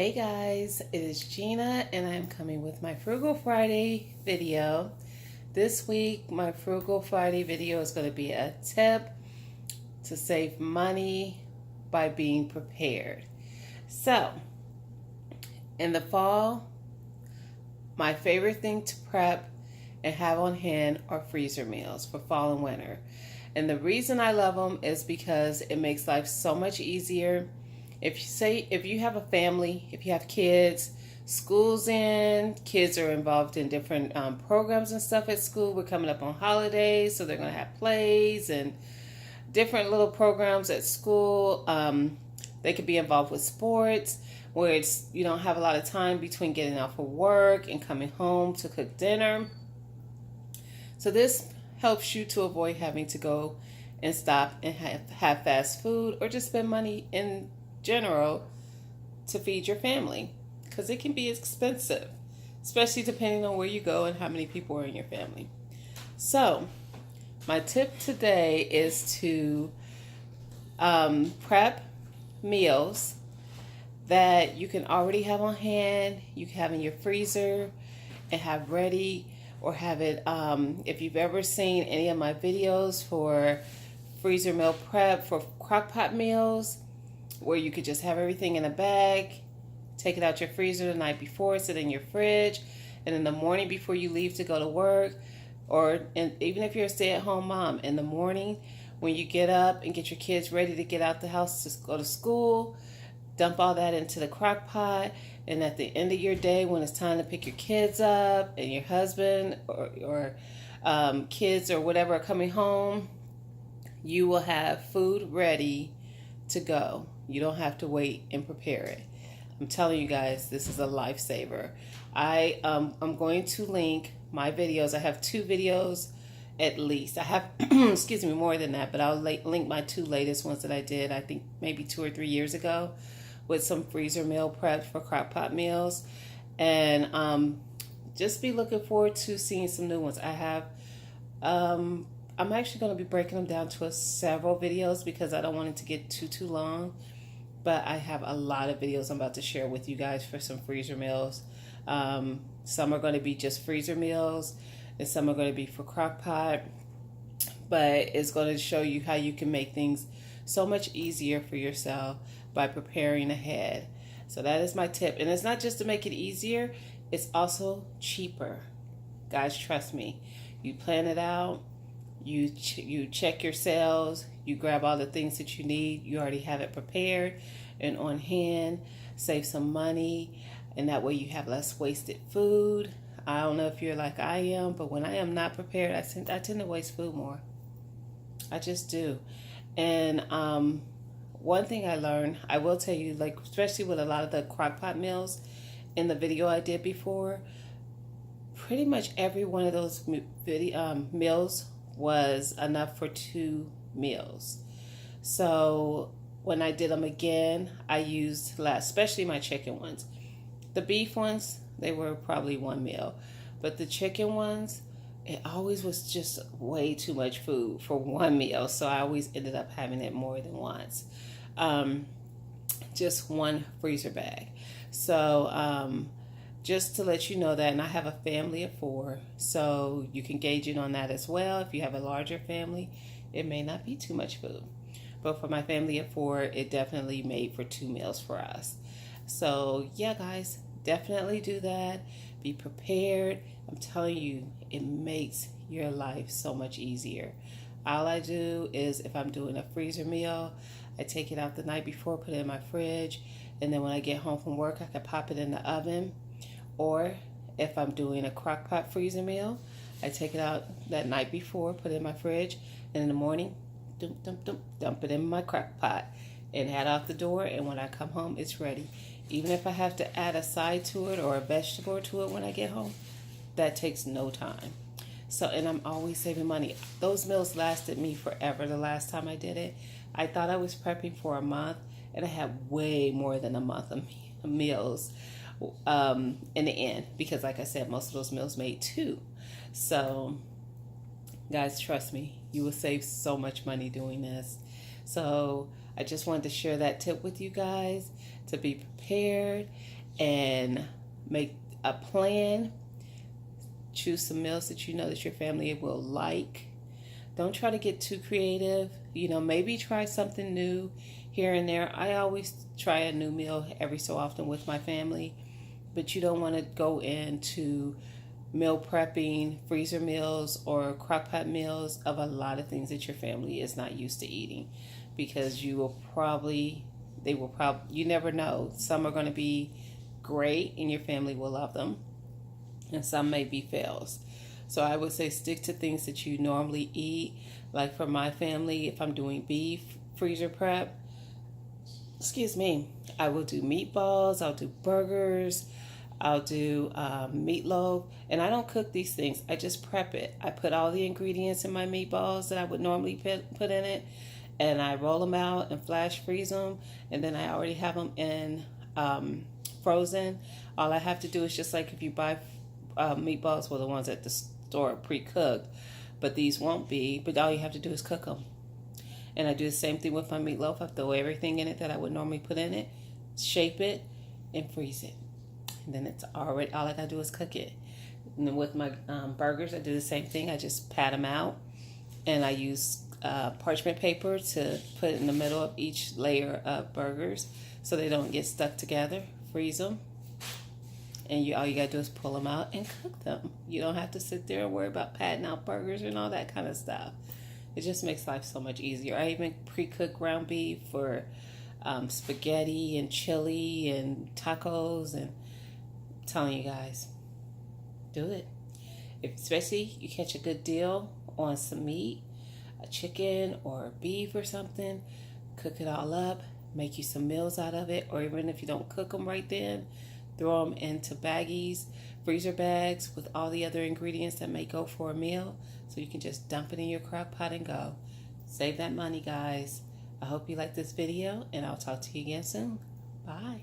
Hey guys, it is Gina and I'm coming with my Frugal Friday video. This week my Frugal Friday video is going to be a tip to save money by being prepared. So, in the fall, my favorite thing to prep and have on hand are freezer meals for fall and winter. And the reason I love them is because it makes life so much easier. If you have a family, if you have kids, school's in, kids are involved in different programs and stuff at school. We're coming up on holidays, so they're going to have plays and different little programs at school. They could be involved with sports where you don't have a lot of time between getting off of work and coming home to cook dinner. So this helps you to avoid having to go and stop and have fast food or just spend money in general to feed your family, because it can be expensive, especially depending on where you go and how many people are in your family. So my tip today is to prep meals that you can already have on hand, you can have in your freezer and have ready, or have it if you've ever seen any of my videos for freezer meal prep for crock pot meals, where you could just have everything in a bag, take it out your freezer the night before, sit in your fridge, and in the morning before you leave to go to work, even if you're a stay-at-home mom, in the morning when you get up and get your kids ready to get out the house to go to school, dump all that into the crock pot, and at the end of your day when it's time to pick your kids up and your husband or kids or whatever are coming home, you will have food ready to go. You don't have to wait and prepare it. I'm telling you guys, this is a lifesaver. I'm going to link my videos. I have 2 videos at least. I have, excuse me, more than that, but I'll link my 2 latest ones that I did, I think maybe 2 or 3 years ago, with some freezer meal prep for crock pot meals. And just be looking forward to seeing some new ones. I have, I'm actually going to be breaking them down to several videos because I don't want it to get too long. But I have a lot of videos I'm about to share with you guys for some freezer meals. Some are going to be just freezer meals, and some are going to be for crock pot. But it's going to show you how you can make things so much easier for yourself by preparing ahead. So that is my tip. And it's not just to make it easier, it's also cheaper. Guys, trust me. You plan it out. You check your sales, you grab all the things that you need, you already have it prepared and on hand, save some money, and that way you have less wasted food. I don't know if you're like I am, but when I am not prepared, I tend to waste food more. I just do. And one thing I learned, I will tell you, like especially with a lot of the crock pot meals in the video I did before, pretty much every one of those meals was enough for 2 meals. So when I did them again, I used less, especially my chicken ones. The beef ones, they were probably 1 meal, but the chicken ones, it always was just way too much food for 1 meal, so I always ended up having it more than once. Just 1 freezer bag. So just to let you know that, and I have a family of 4, so you can gauge it on that as well. If you have a larger family, it may not be too much food. But for my family of 4, it definitely made for 2 meals for us. So yeah, guys, definitely do that. Be prepared. I'm telling you, it makes your life so much easier. All I do is, if I'm doing a freezer meal, I take it out the night before, put it in my fridge, and then when I get home from work, I can pop it in the oven. Or if I'm doing a crock pot freezer meal, I take it out that night before, put it in my fridge, and in the morning, dump it in my crock pot and head out the door, and when I come home, it's ready. Even if I have to add a side to it or a vegetable to it when I get home, that takes no time. So, and I'm always saving money. Those meals lasted me forever the last time I did it. I thought I was prepping for a month, and I had way more than a month of meals in the end, because like I said, most of those meals made 2. So guys, trust me, you will save so much money doing this. So I just wanted to share that tip with you guys, to be prepared and make a plan. Choose some meals that you know that your family will like. Don't try to get too creative. Maybe try something new here and there. I always try a new meal every so often with my family, but you don't want to go into meal prepping, freezer meals, or crock pot meals of a lot of things that your family is not used to eating, because you never know. Some are going to be great and your family will love them, and some may be fails. So I would say stick to things that you normally eat. Like for my family, if I'm doing beef freezer prep, I will do meatballs, I'll do burgers, I'll do meatloaf, and I don't cook these things. I just prep it. I put all the ingredients in my meatballs that I would normally put in it, and I roll them out and flash freeze them, and then I already have them in frozen. All I have to do is, just like if you buy meatballs, well, the ones at the store are pre-cooked, but these won't be, but all you have to do is cook them. And I do the same thing with my meatloaf. I throw everything in it that I would normally put in it, shape it, and freeze it. And then it's already, all I gotta do is cook it. And then with my burgers, I do the same thing. I just pat them out, and I use parchment paper to put in the middle of each layer of burgers so they don't get stuck together. Freeze them, and all you gotta do is pull them out and cook them. You don't have to sit there and worry about patting out burgers and all that kind of stuff. It just makes life so much easier. I even pre-cook ground beef for spaghetti and chili and tacos, and I'm telling you guys, do it. Especially you catch a good deal on some meat, a chicken or beef or something, cook it all up, make you some meals out of it, or even if you don't cook them right then, throw them into baggies, freezer bags with all the other ingredients that may go for a meal, so you can just dump it in your crock pot and go. Save that money, guys. I hope you like this video, and I'll talk to you again soon. Bye.